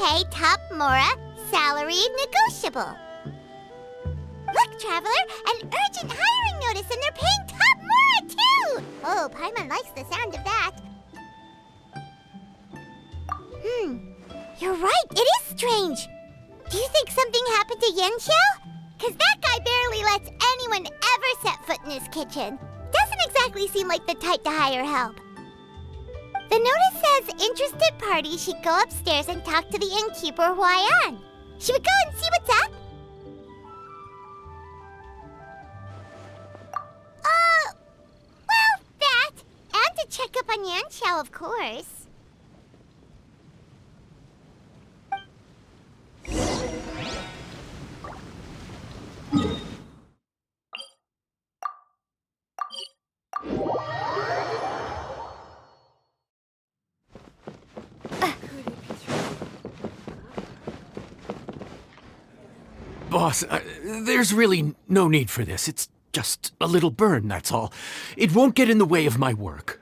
pay top Mora, salary negotiable. Look, Traveler, an urgent hiring notice and they're paying top Mora too! Oh, Paimon likes the sound of that. You're right, it is strange. Do you think something happened to Yanxiao? Cause that guy barely lets anyone ever set foot in his kitchen. Doesn't exactly seem like the type to hire help. The notice says interested parties should go upstairs and talk to the innkeeper Huayan. Should we go and see what's up? Well, that. And to check up on Yanxiao, of course. Boss, there's really no need for this. It's just a little burn, that's all. It won't get in the way of my work.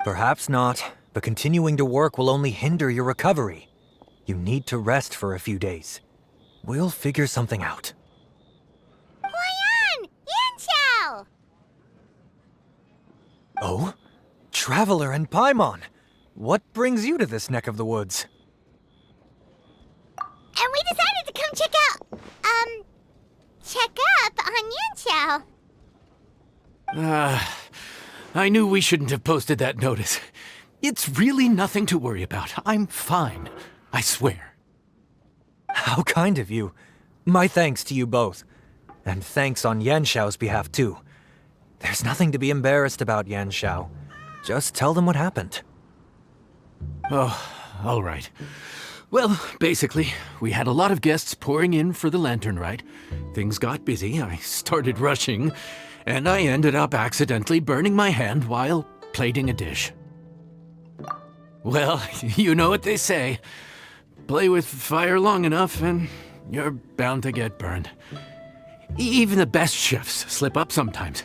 Perhaps not, but continuing to work will only hinder your recovery. You need to rest for a few days. We'll figure something out. Huayan! Yanxiao! Oh? Traveler and Paimon! What brings you to this neck of the woods? And we decided to come check up on Yanxiao. I knew we shouldn't have posted that notice. It's really nothing to worry about. I'm fine. I swear. How kind of you. My thanks to you both. And thanks on Yanxiao's behalf, too. There's nothing to be embarrassed about, Yanxiao. Just tell them what happened. Oh, all right. Well, basically, we had a lot of guests pouring in for the lantern rite. Things got busy, I started rushing, and I ended up accidentally burning my hand while plating a dish. Well, you know what they say. Play with fire long enough and you're bound to get burned. Even the best chefs slip up sometimes.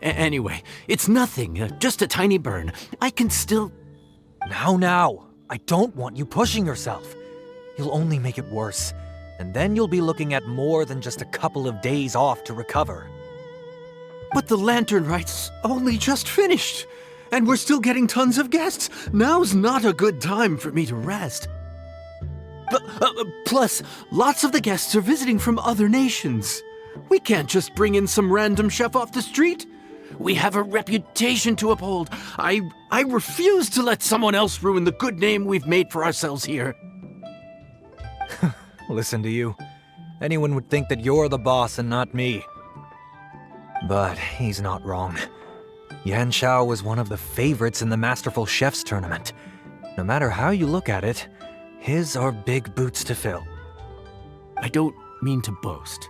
Anyway, it's nothing, just a tiny burn. I can still... Now. I don't want you pushing yourself. You'll only make it worse. And then you'll be looking at more than just a couple of days off to recover. But the lantern rite's only just finished. And we're still getting tons of guests. Now's not a good time for me to rest. Plus, lots of the guests are visiting from other nations. We can't just bring in some random chef off the street. We have a reputation to uphold. I refuse to let someone else ruin the good name we've made for ourselves here. Listen to you. Anyone would think that you're the boss and not me. But he's not wrong. Yanxiao was one of the favorites in the Masterful Chefs tournament. No matter how you look at it, his are big boots to fill. I don't mean to boast,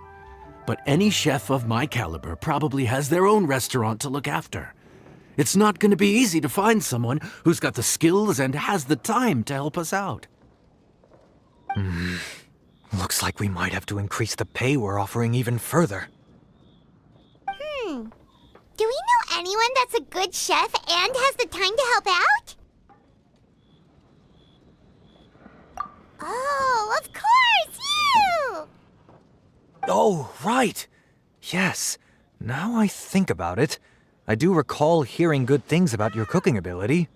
but any chef of my caliber probably has their own restaurant to look after. It's not going to be easy to find someone who's got the skills and has the time to help us out. Looks like we might have to increase the pay we're offering even further. Do we know anyone that's a good chef and has the time to help out? Oh, of course, you! Oh, right. Yes. Now I think about it, I do recall hearing good things about your cooking ability.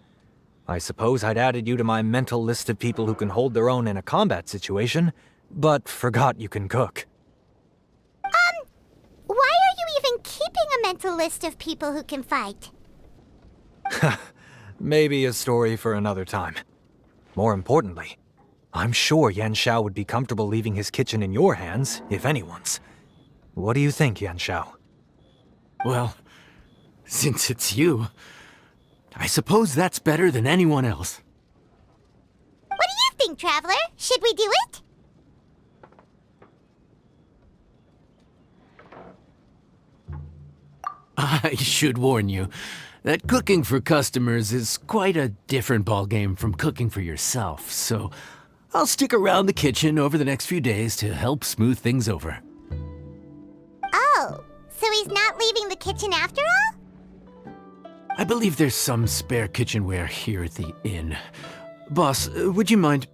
I suppose I'd added you to my mental list of people who can hold their own in a combat situation, but forgot you can cook. Why are you even keeping a mental list of people who can fight? Maybe a story for another time. More importantly, I'm sure Yanxiao would be comfortable leaving his kitchen in your hands, if anyone's. What do you think, Yanxiao? Well, since it's you, I suppose that's better than anyone else. What do you think, Traveler? Should we do it? I should warn you that cooking for customers is quite a different ballgame from cooking for yourself, so I'll stick around the kitchen over the next few days to help smooth things over. Oh, so he's not leaving the kitchen after all? I believe there's some spare kitchenware here at the inn. Boss, would you mind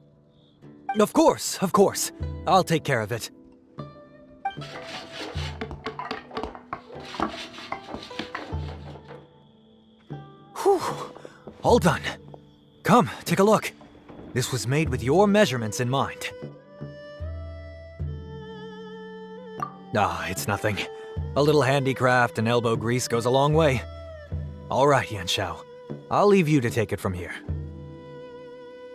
Of course, of course. I'll take care of it. Whew. All done. Come, take a look. This was made with your measurements in mind. Ah, it's nothing. A little handicraft and elbow grease goes a long way. All right, Yanxiao. I'll leave you to take it from here. You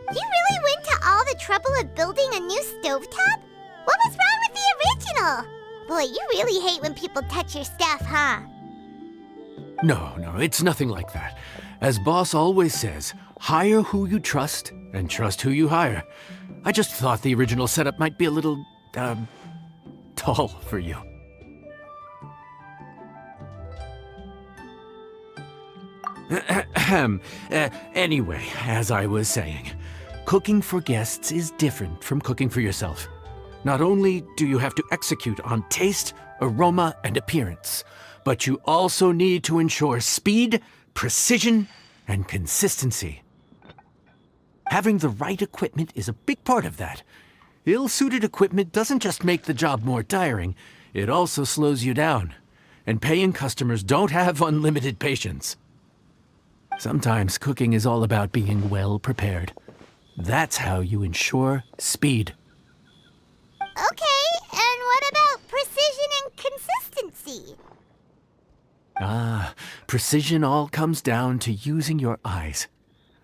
really went to all the trouble of building a new stovetop? What was wrong with the original? Boy, you really hate when people touch your stuff, huh? No, it's nothing like that. As boss always says, hire who you trust and trust who you hire. I just thought the original setup might be a little, tall for you. Anyway, as I was saying, cooking for guests is different from cooking for yourself. Not only do you have to execute on taste, aroma, and appearance, but you also need to ensure speed, precision, and consistency. Having the right equipment is a big part of that. Ill-suited equipment doesn't just make the job more tiring, it also slows you down. And paying customers don't have unlimited patience. Sometimes cooking is all about being well prepared. That's how you ensure speed. Okay, and what about precision and consistency? Precision all comes down to using your eyes.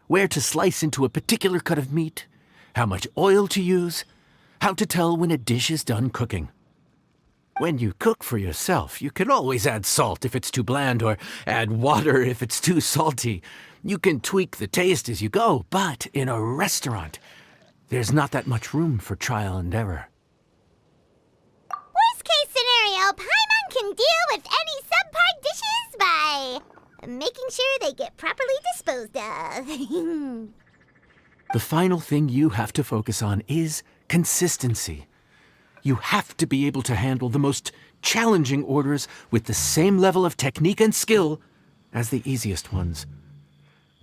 Where to slice into a particular cut of meat, how much oil to use, how to tell when a dish is done cooking. When you cook for yourself, you can always add salt if it's too bland or add water if it's too salty. You can tweak the taste as you go, but in a restaurant, there's not that much room for trial and error. Worst case scenario, Paimon can deal with any subpar dishes by making sure they get properly disposed of. The final thing you have to focus on is consistency. You have to be able to handle the most challenging orders with the same level of technique and skill as the easiest ones.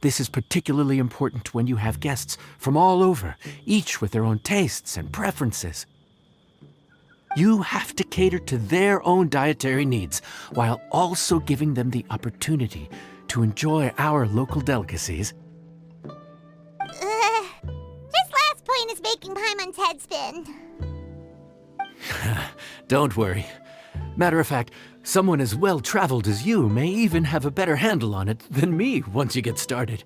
This is particularly important when you have guests from all over, each with their own tastes and preferences. You have to cater to their own dietary needs while also giving them the opportunity to enjoy our local delicacies. This last point is making Paimon's head spin. Don't worry. Matter of fact, someone as well-traveled as you may even have a better handle on it than me once you get started.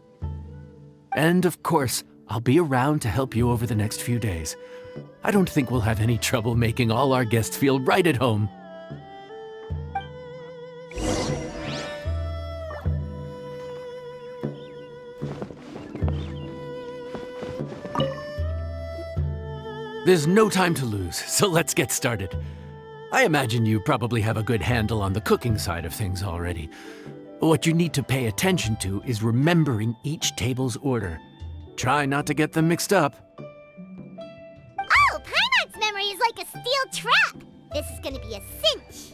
And of course, I'll be around to help you over the next few days. I don't think we'll have any trouble making all our guests feel right at home. There's no time to lose, so let's get started. I imagine you probably have a good handle on the cooking side of things already. What you need to pay attention to is remembering each table's order. Try not to get them mixed up. Oh, Paimon's memory is like a steel trap. This is gonna be a cinch.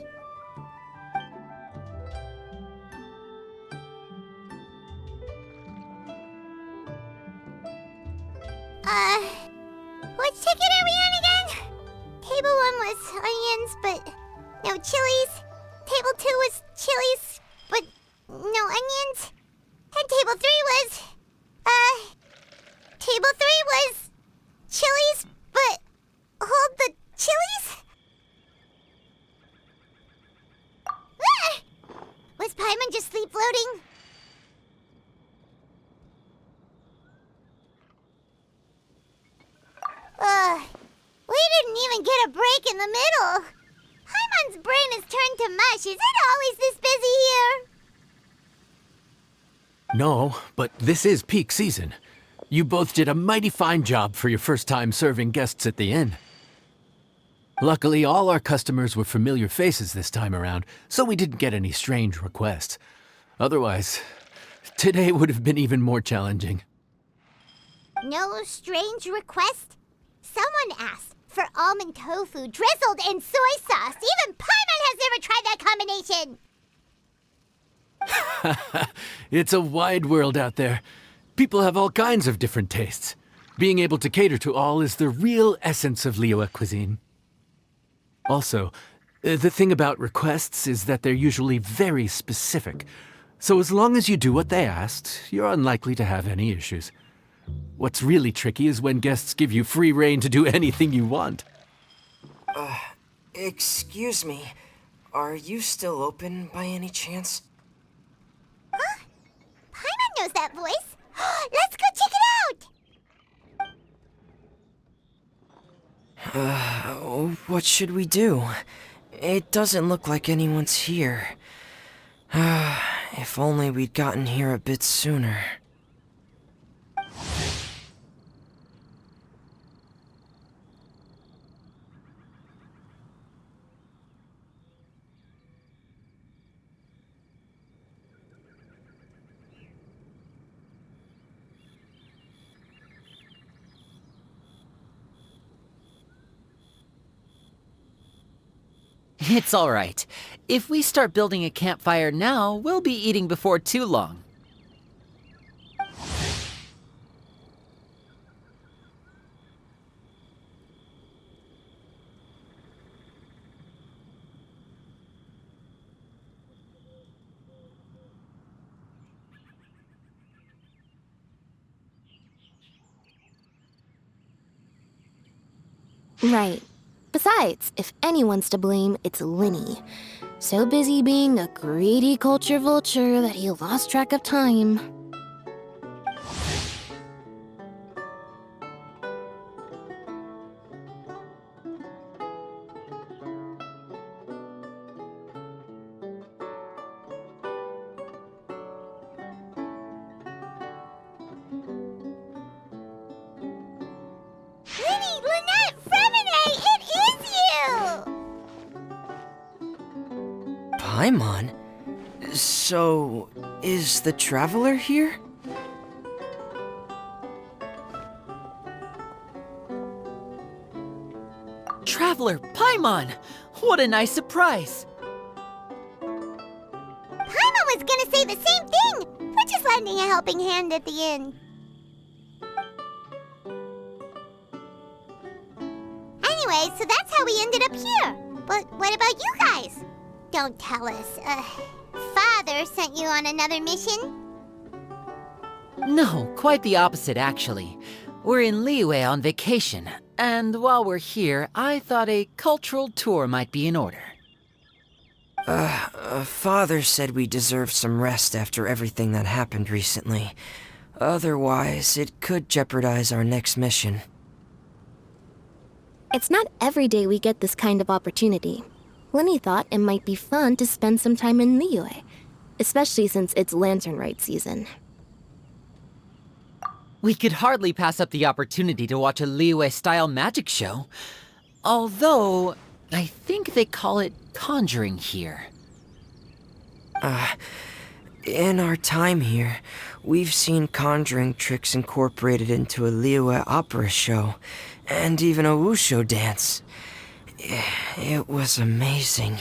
Which ticket are we on again? Table 1 was onions, but no chilies. Table 2 was chilies, but no onions. And table 3 was, table 3 was chilies, but hold the chilies? Was Paimon just sleep floating? We didn't even get a break in the middle. Paimon's brain has turned to mush. Is it always this busy here? No, but this is peak season. You both did a mighty fine job for your first time serving guests at the inn. Luckily, all our customers were familiar faces this time around, so we didn't get any strange requests. Otherwise, today would have been even more challenging. No strange request? Someone asked for almond tofu drizzled in soy sauce. Even Paimon has never tried that combination. It's a wide world out there. People have all kinds of different tastes. Being able to cater to all is the real essence of Liyue cuisine. Also, the thing about requests is that they're usually very specific. So as long as you do what they asked, you're unlikely to have any issues. What's really tricky is when guests give you free rein to do anything you want. Excuse me. Are you still open by any chance? Huh? Paimon knows that voice. Let's go check it out! What should we do? It doesn't look like anyone's here. If only we'd gotten here a bit sooner. It's all right. If we start building a campfire now, we'll be eating before too long. Right. Besides, if anyone's to blame, it's Linny. So busy being a greedy culture vulture that he lost track of time. Linny, Lynette, Fremine, it is you! Paimon? So, is the Traveler here? Traveler, Paimon! What a nice surprise! Paimon was gonna say the same thing! We're just lending a helping hand at the inn. Anyway, so that's how we ended up here. But what about you guys? Don't tell us. Father sent you on another mission? No, quite the opposite, actually. We're in Liyue on vacation, and while we're here, I thought a cultural tour might be in order. Father said we deserved some rest after everything that happened recently. Otherwise, it could jeopardize our next mission. It's not every day we get this kind of opportunity. Linny thought it might be fun to spend some time in Liyue, especially since it's Lantern Rite season. We could hardly pass up the opportunity to watch a Liyue-style magic show. Although, I think they call it conjuring here. In our time here, we've seen conjuring tricks incorporated into a Liyue opera show, and even a wushu dance. It was amazing.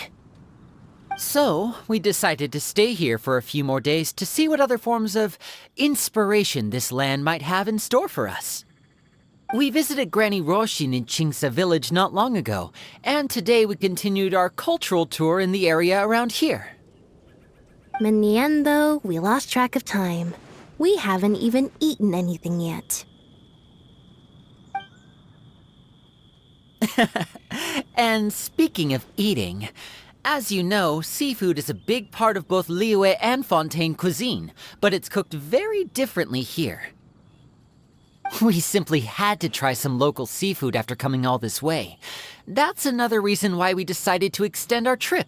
So, we decided to stay here for a few more days to see what other forms of inspiration this land might have in store for us. We visited Granny Roshin in Chingsa village not long ago, and today we continued our cultural tour in the area around here. In the end, though, we lost track of time. We haven't even eaten anything yet. And speaking of eating, as you know, seafood is a big part of both Liyue and Fontaine cuisine, but it's cooked very differently here. We simply had to try some local seafood after coming all this way. That's another reason why we decided to extend our trip.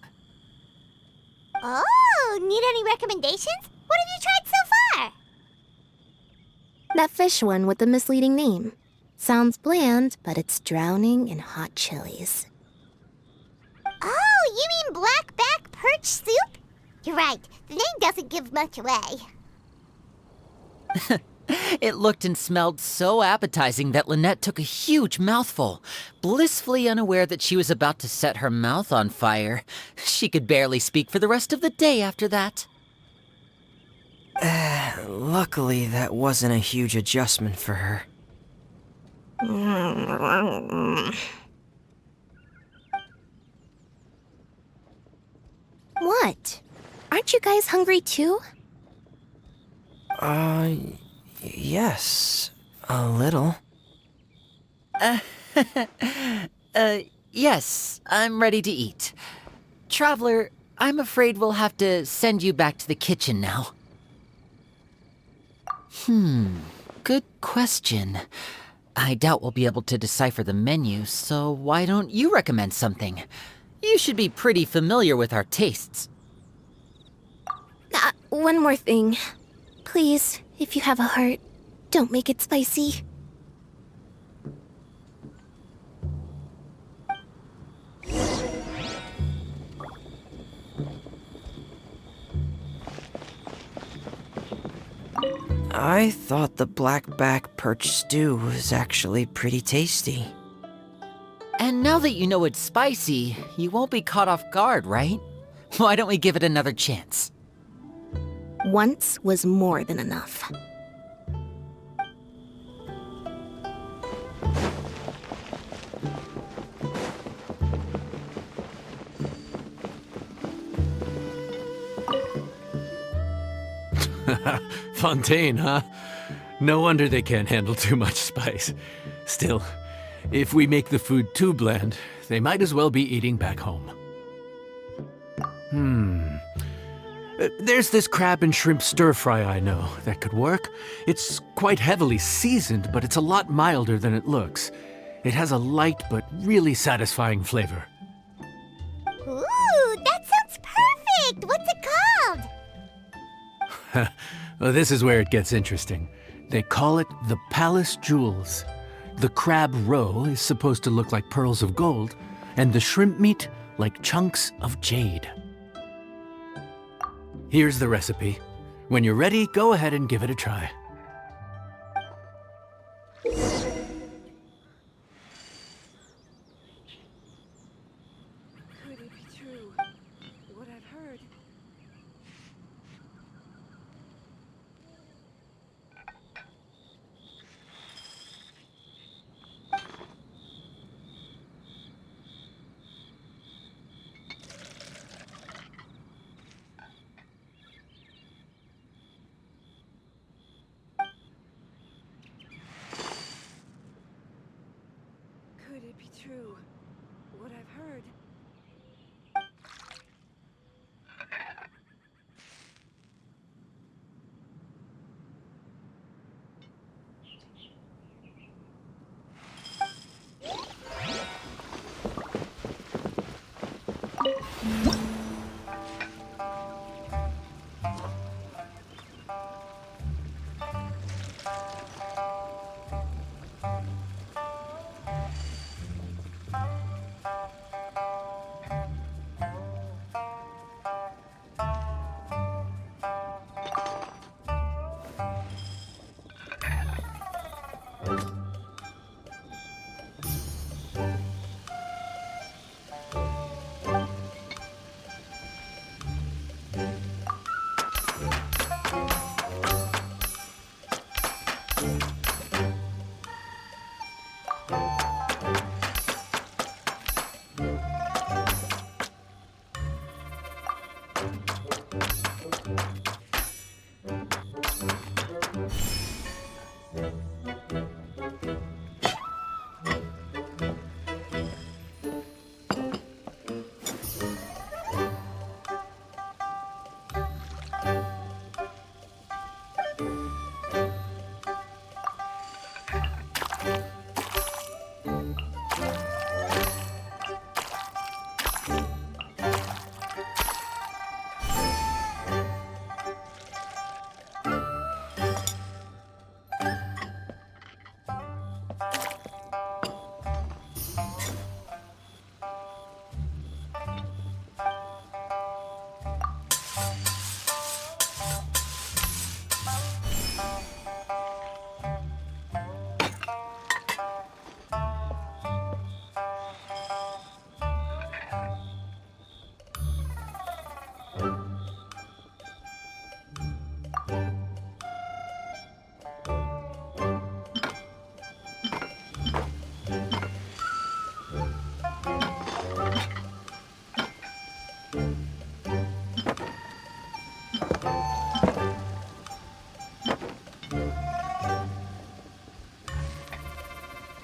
Oh, need any recommendations? What have you tried so far? That fish one with the misleading name. Sounds bland, but it's drowning in hot chilies. Oh, you mean blackback perch soup? You're right, the name doesn't give much away. It looked and smelled so appetizing that Lynette took a huge mouthful, blissfully unaware that she was about to set her mouth on fire. She could barely speak for the rest of the day after that. Luckily, that wasn't a huge adjustment for her. What? Aren't you guys hungry too? Yes, a little. Yes, I'm ready to eat. Traveler, I'm afraid we'll have to send you back to the kitchen now. Good question. I doubt we'll be able to decipher the menu, so why don't you recommend something? You should be pretty familiar with our tastes. One more thing. Please, if you have a heart, don't make it spicy. I thought the blackback perch stew was actually pretty tasty. And now that you know it's spicy, you won't be caught off guard, right? Why don't we give it another chance? Once was more than enough. Fontaine, huh? No wonder they can't handle too much spice. Still, if we make the food too bland, they might as well be eating back home. There's this crab and shrimp stir-fry I know that could work. It's quite heavily seasoned, but it's a lot milder than it looks. It has a light but really satisfying flavor. Ooh, that sounds perfect! What's it called? Well, this is where it gets interesting. They call it the Palace Jewels. The crab roe is supposed to look like pearls of gold, and the shrimp meat like chunks of jade. Here's the recipe. When you're ready, go ahead and give it a try. Could it be true? What I've heard. Could it be true? What I've heard.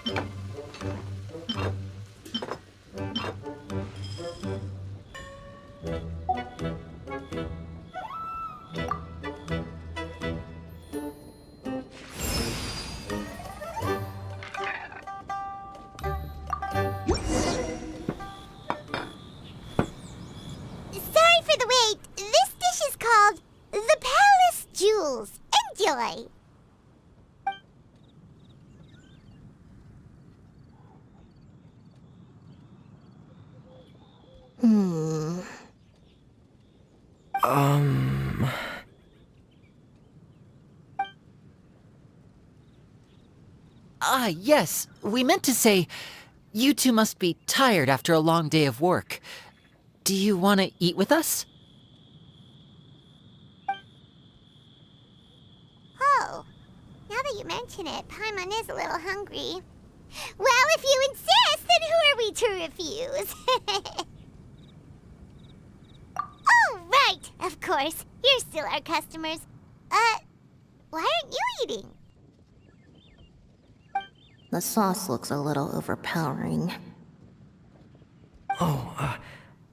Sorry for the wait. This dish is called the Palace Jewels. Enjoy. Ah, yes. We meant to say, you two must be tired after a long day of work. Do you want to eat with us? Oh, now that you mention it, Paimon is a little hungry. Well, if you insist, then who are we to refuse? Oh, right, of course. You're still our customers. Why aren't you eating? The sauce looks a little overpowering.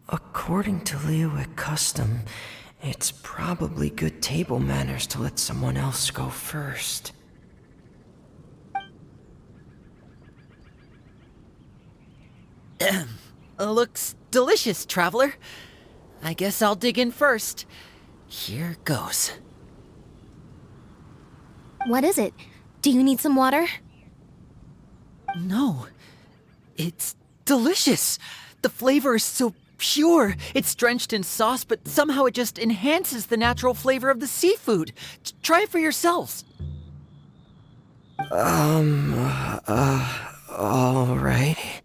According to Liyue custom, it's probably good table manners to let someone else go first. Looks delicious, traveler. I guess I'll dig in first. Here goes. What is it? Do you need some water? No, it's delicious. The flavor is so pure. It's drenched in sauce, but somehow it just enhances the natural flavor of the seafood. Try it for yourselves. All right.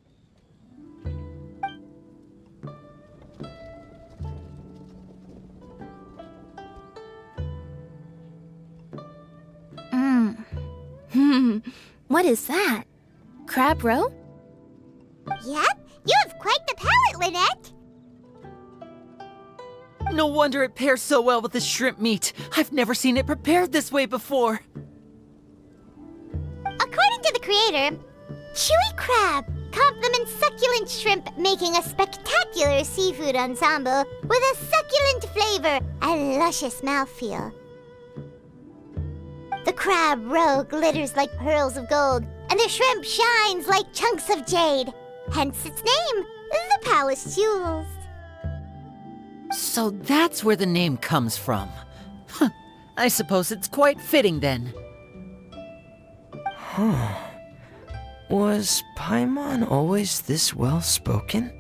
What is that? Crab roe? Yep, you have quite the palate, Lynette. No wonder it pairs so well with the shrimp meat. I've never seen it prepared this way before. According to the creator, chewy crab complements succulent shrimp, making a spectacular seafood ensemble with a succulent flavor and luscious mouthfeel. The crab roe glitters like pearls of gold, and the shrimp shines like chunks of jade. Hence its name, the Palace Jewels. So that's where the name comes from. Huh. I suppose it's quite fitting then. Was Paimon always this well-spoken?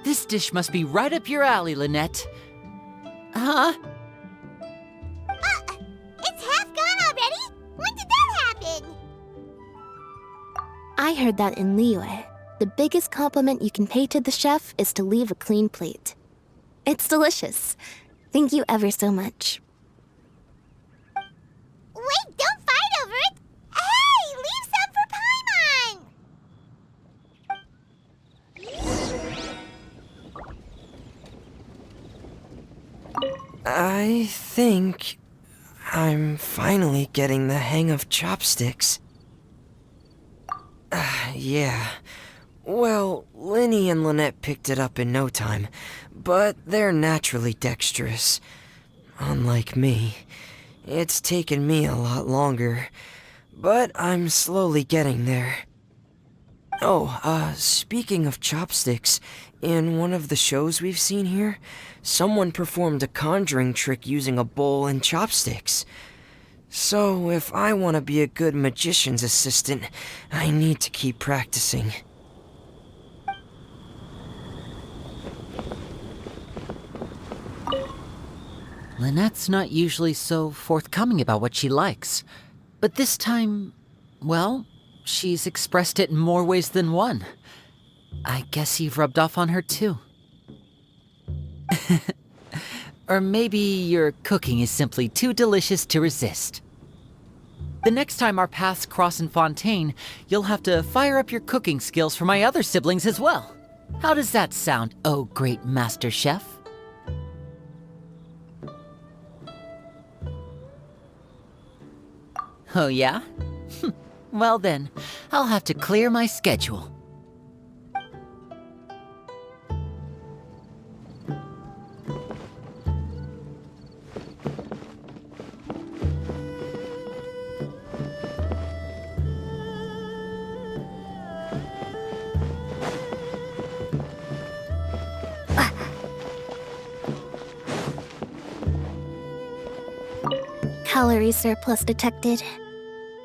This dish must be right up your alley, Lynette. Huh? It's half gone already? When did that happen? I heard that in Liyue, the biggest compliment you can pay to the chef is to leave a clean plate. It's delicious. Thank you ever so much. Wait, don't fight over it! Hey, leave some for Paimon! I think I'm finally getting the hang of chopsticks. Yeah. Well, Linny and Lynette picked it up in no time, but they're naturally dexterous. Unlike me, it's taken me a lot longer, but I'm slowly getting there. Oh, speaking of chopsticks, in one of the shows we've seen here, someone performed a conjuring trick using a bowl and chopsticks. So, if I want to be a good magician's assistant, I need to keep practicing. Lynette's not usually so forthcoming about what she likes. But this time, well, she's expressed it in more ways than one. I guess you've rubbed off on her too. Or maybe your cooking is simply too delicious to resist. The next time our paths cross in Fontaine, you'll have to fire up your cooking skills for my other siblings as well. How does that sound, oh great master chef? Oh, yeah? Well then, I'll have to clear my schedule. Calorie surplus detected.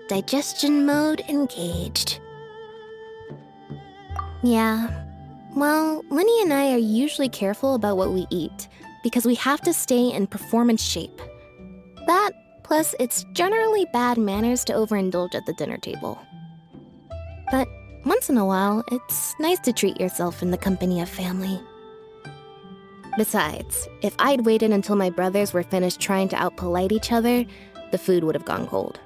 Digestion mode engaged. Yeah. Well, Lenny and I are usually careful about what we eat because we have to stay in performance shape. That, plus it's generally bad manners to overindulge at the dinner table. But once in a while, it's nice to treat yourself in the company of family. Besides, if I'd waited until my brothers were finished trying to outpolite each other, the food would have gone cold.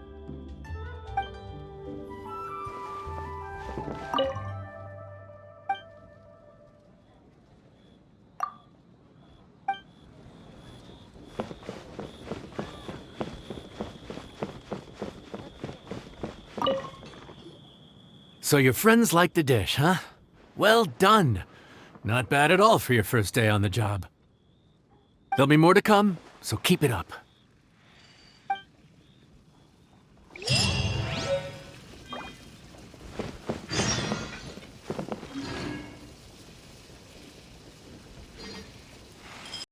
So your friends like the dish, huh? Well done. Not bad at all for your first day on the job. There'll be more to come, so keep it up.